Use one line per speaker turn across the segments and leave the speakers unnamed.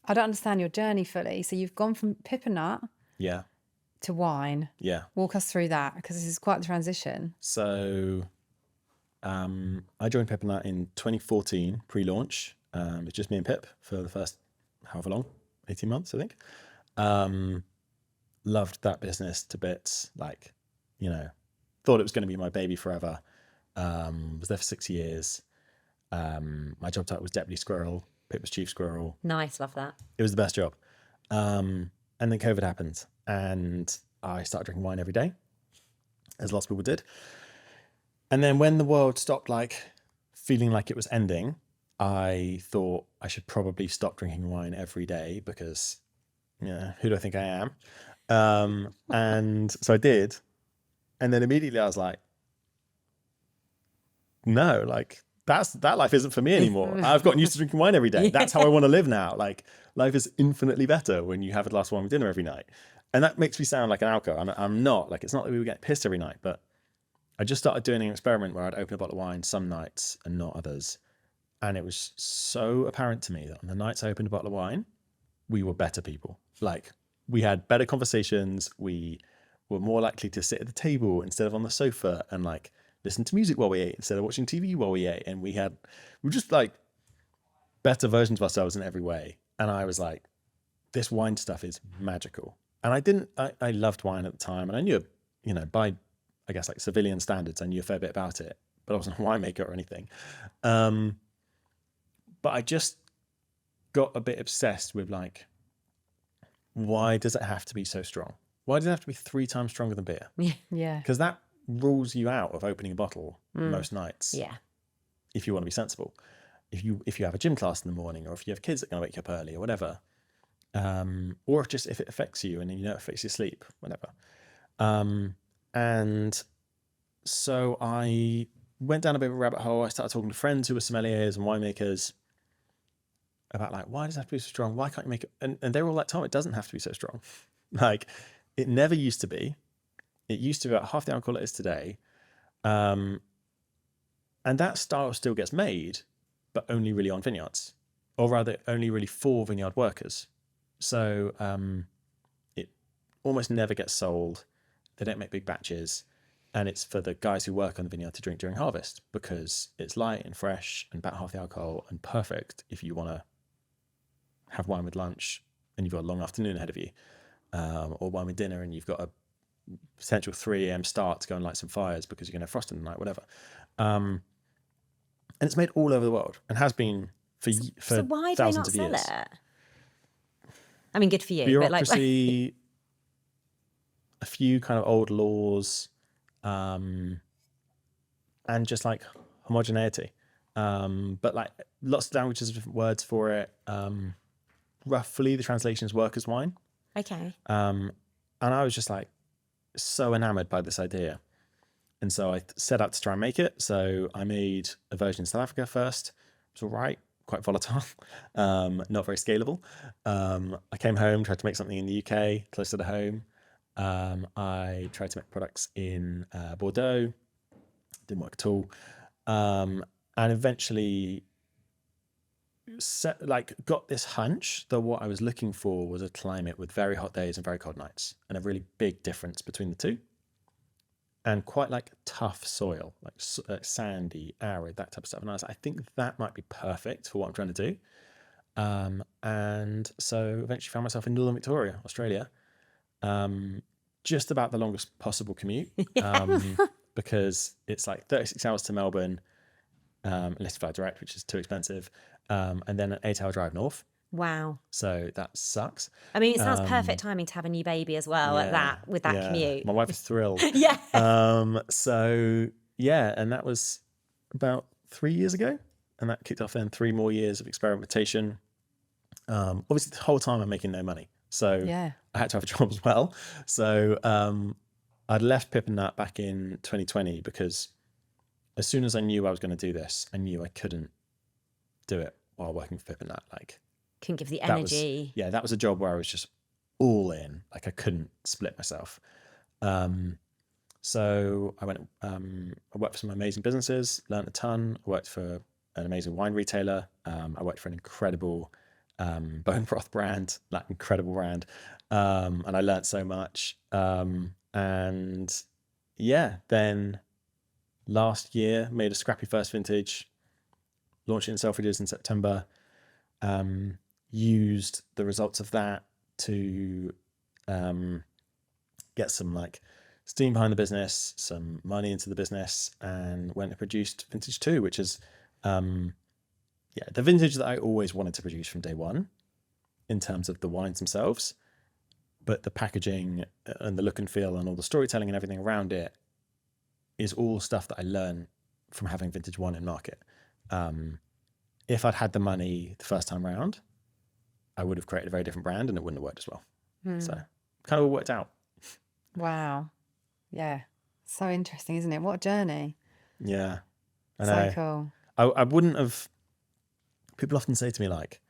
I don't understand your journey fully. So you've gone from Pip Nut
Yeah.
to wine.
Yeah.
Walk us through that, because this is quite the transition.
So I joined Pip Nut in 2014, pre-launch. It's just me and Pip for the first however long, 18 months, I think. Loved that business to bits. Like, you know, thought it was going to be my baby forever. Was there for 6 years. My job title was Deputy Squirrel. Pip was Chief Squirrel.
Nice, love that.
It was the best job. And then COVID happened and I started drinking wine every day, as lots of people did. And then when the world stopped like feeling like it was ending, I thought I should probably stop drinking wine every day because, yeah, who do I think I am? And so I did. And then immediately I was like, no, like that life isn't for me anymore. I've gotten used to drinking wine every day. That's how I want to live now. Like life is infinitely better when you have a glass of wine with dinner every night. And that makes me sound like an alco. I'm not. Like, it's not that we would get pissed every night, but I just started doing an experiment where I'd open a bottle of wine some nights and not others. And it was so apparent to me that on the nights I opened a bottle of wine, we were better people. Like, we had better conversations. We were more likely to sit at the table instead of on the sofa and like listen to music while we ate instead of watching TV while we ate. And we were just like better versions of ourselves in every way. And I was like, this wine stuff is magical. And I loved wine at the time. And I knew, you know, by, I guess, like civilian standards, I knew a fair bit about it, but I wasn't a winemaker or anything. But I just got a bit obsessed with like, why does it have to be so strong? Why does it have to be 3 times stronger than beer?
Yeah.
Because that rules you out of opening a bottle most nights.
Yeah.
If you want to be sensible. If you have a gym class in the morning, or if you have kids that are going to wake you up early or whatever. Or just if it affects you and you know it affects your sleep, whatever. And so I went down a bit of a rabbit hole. I started talking to friends who were sommeliers and winemakers about like, why does it have to be so strong? Why can't you make it? And they were all like, Tom, it doesn't have to be so strong. Like, it never used to be. It used to be about half the alcohol it is today. And that style still gets made, but only really on vineyards, or rather only really for vineyard workers. So it almost never gets sold. They don't make big batches. And it's for the guys who work on the vineyard to drink during harvest because it's light and fresh and about half the alcohol and perfect if you want to have wine with lunch and you've got a long afternoon ahead of you, or wine with dinner and you've got a potential 3 a.m. start to go and light some fires because you're going to have frost in the night, whatever. And it's made all over the world and has been for
So why do they
thousands
not
of
sell
years.
it? I mean, good for you.
Bureaucracy, a few kind of old laws, and just like homogeneity. But like lots of languages, different words for it. Roughly the translations work as wine.
Okay.
And I was just like so enamored by this idea. And so I set out to try and make it. So I made a version in South Africa first. It was all right, quite volatile, not very scalable. I came home, tried to make something in the UK, closer to home. I tried to make products in Bordeaux, didn't work at all. And eventually got this hunch that what I was looking for was a climate with very hot days and very cold nights, and a really big difference between the two. And quite like tough soil, like sandy, arid, that type of stuff. And I was like, I think that might be perfect for what I'm trying to do. And so eventually found myself in Northern Victoria, Australia, just about the longest possible commute, because it's like 36 hours to Melbourne, unless you fly direct, which is too expensive, and then an 8-hour drive north.
Wow.
So that sucks.
I mean, it sounds perfect timing to have a new baby as well with that commute.
My wife is thrilled.
Yeah.
So yeah, and that was about 3 years ago, and that kicked off then 3 more years of experimentation. Obviously the whole time I'm making no money. So I had to have a job as well. So I'd left Pip Nut back in 2020 because as soon as I knew I was going to do this, I knew I couldn't do it while working for Pip Nut. Like,
couldn't give the energy.
That was a job where I was just all in. Like, I couldn't split myself. So I went, I worked for some amazing businesses, learned a ton. I worked for an amazing wine retailer. I worked for an incredible bone broth brand, like incredible brand. And I learned so much. And yeah, then last year made a scrappy first vintage, launched it in Selfridges in September. Used the results of that to get some like steam behind the business, some money into the business, and went and produced Vintage 2, which is the vintage that I always wanted to produce from day one in terms of the wines themselves, but the packaging and the look and feel and all the storytelling and everything around it is all stuff that I learned from having Vintage 1 in market. If I'd had the money the first time round, I would have created a very different brand and it wouldn't have worked as well. So kind of all worked out.
Wow. Yeah. So interesting, isn't it? What a journey.
Yeah. I
So
know.
cool.
I wouldn't have. People often say to me, like,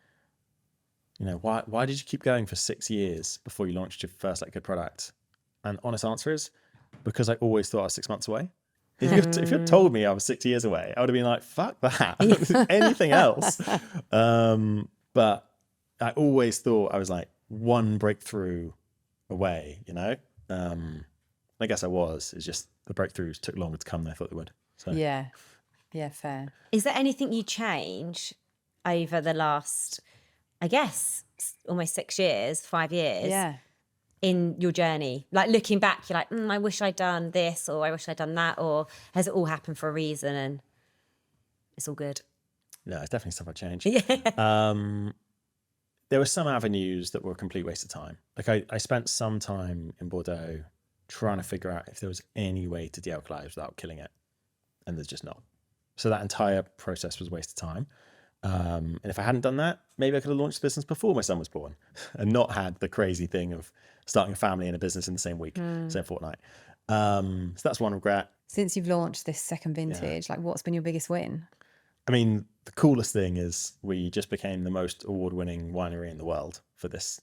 you know, why did you keep going for 6 years before you launched your first like good product? And honest answer is because I always thought I was 6 months away. If you'd told me I was 6 years away, I would have been like, fuck that. Anything else. But I always thought I was like one breakthrough away, you know? I guess I was. It's just the breakthroughs took longer to come than I thought they would. So
Yeah. Yeah, fair.
Is there anything you change over the last, I guess, almost 6 years, 5 years
Yeah.
in your journey? Like looking back, you're like, I wish I'd done this, or I wish I'd done that, or has it all happened for a reason and it's all good?
no, it's definitely stuff I changed.
Yeah.
There were some avenues that were a complete waste of time. Like I spent some time in Bordeaux trying to figure out if there was any way to de-alkalize without killing it. And there's just not. So that entire process was a waste of time. And if I hadn't done that, maybe I could have launched the business before my son was born and not had the crazy thing of starting a family and a business in the same week, same fortnight. So that's one regret.
Since you've launched this second vintage, like what's been your biggest win?
I mean, the coolest thing is we just became the most award-winning winery in the world for this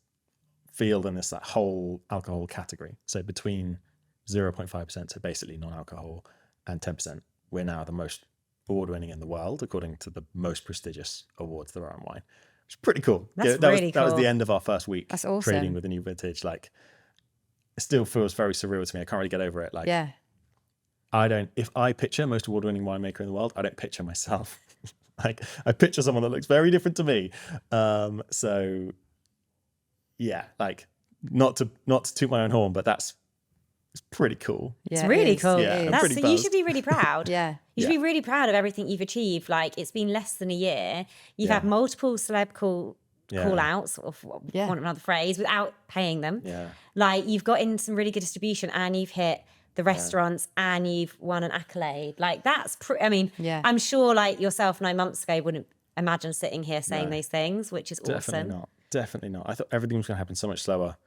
field and this like, whole alcohol category. So between 0.5%, so basically non-alcohol, and 10%, we're now the most award-winning in the world, according to the most prestigious awards there are in wine. It's pretty cool.
That's
that
really
that was
cool.
the end of our first week.
That's awesome.
Trading with a new vintage. Like, it still feels very surreal to me. I can't really get over it. Like,
Yeah.
if I picture most award-winning winemaker in the world, I don't picture myself. Like, I picture someone that looks very different to me. So yeah, like not to toot my own horn, but it's pretty cool.
Yeah,
It's
it
really
is.
cool.
Yeah, I'm
It is.
pretty
You
buzzed.
should be really proud.
Yeah.
You should
Yeah.
be really proud of everything you've achieved. Like, it's been less than a year. You've had multiple celeb call outs, or want another phrase, without paying them.
Yeah.
Like, you've got in some really good distribution and you've hit the restaurants and you've won an accolade. Like, that's
Yeah.
I'm sure like yourself 9 months ago wouldn't imagine sitting here saying
No.
those things, which is awesome.
Definitely not. I thought everything was going to happen so much slower.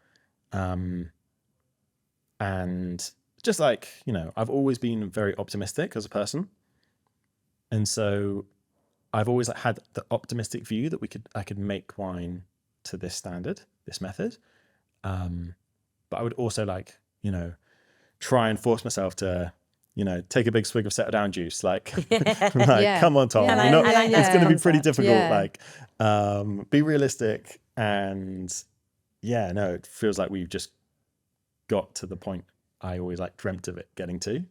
And just like, you know, I've always been very optimistic as a person. And so I've always had the optimistic view that I could make wine to this standard, this method. But I would also like, you know, try and force myself to, you know, take a big swig of settle down juice. Like,
Yeah.
come on, Tom.
Yeah,
you know,
I like
it's
that
going to be pretty
concept.
difficult.
Yeah.
Like, be realistic. And yeah, no, it feels like we've just got to the point I always like dreamt of it getting to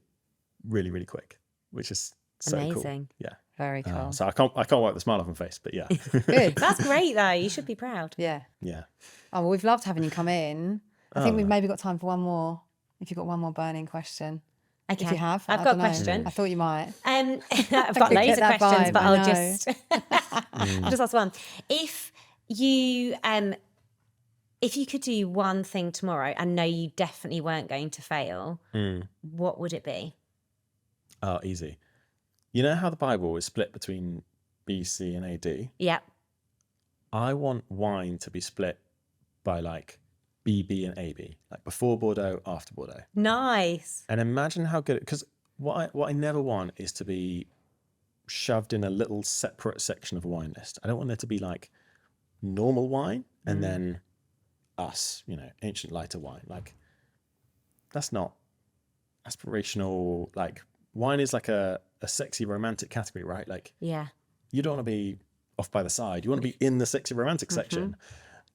really, really quick, which is so cool.
Amazing.
Yeah.
Very cool.
So I can't wipe the smile off my face, but yeah.
Good.
That's great though. You should be proud.
Yeah.
Yeah.
Oh, well, we've loved having you come in. I think we've maybe got time for one more. If you've got one more burning question.
Okay.
If you have.
I've
I
got a
don't know.
question.
I thought you might.
I've got
could
loads
get
of
that
questions,
vibe,
but
I
I'll
know.
just I'll just ask one. If you could do one thing tomorrow and know you definitely weren't going to fail, what would it be?
Oh, easy. You know how the Bible is split between BC and AD?
Yeah.
I want wine to be split by like BB and AB, like before Bordeaux, after Bordeaux.
Nice.
And imagine how good, because what I never want is to be shoved in a little separate section of a wine list. I don't want there to be like normal wine and then us, you know, ancient lighter wine. Like, that's not aspirational. Like, wine is like a sexy romantic category, right? Like,
Yeah.
you don't want to be off by the side. You want to be in the sexy romantic section.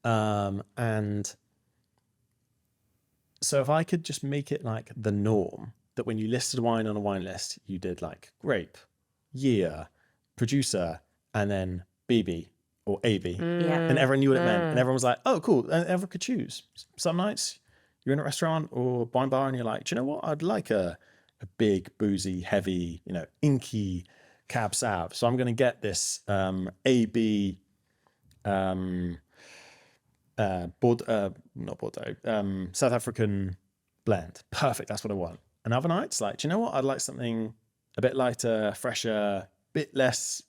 And so if I could just make it like the norm that when you listed wine on a wine list, you did like grape, year, producer, and then BB or AB. And everyone knew what it meant. And everyone was like, oh, cool. And everyone could choose. Some nights you're in a restaurant or wine bar and you're like, do you know what? I'd like a big, boozy, heavy, inky Cab Sav. So I'm going to get this AB not Bordeaux, South African blend. Perfect. That's what I want. And other nights, like, do you know what? I'd like something a bit lighter, fresher, bit less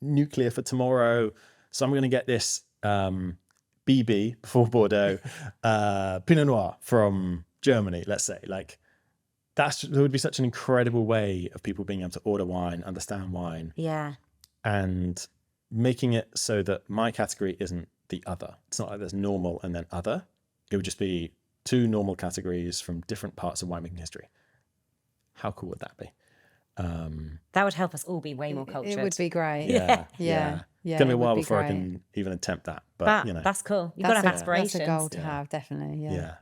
nuclear for tomorrow. So I'm going to get this BB before Bordeaux, Pinot Noir from Germany, let's say. Like, that would be such an incredible way of people being able to order wine, understand wine.
Yeah.
And making it so that my category isn't the other. It's not like there's normal and then other. It would just be two normal categories from different parts of winemaking history. How cool would that be?
That would help us all be way more cultured.
It would be great.
Yeah.
Yeah,
It's going to be
it
a while
would be
before I
great.
can even attempt that. But,
That's cool. You've got to have aspirations.
That's a goal to have, definitely.
Yeah.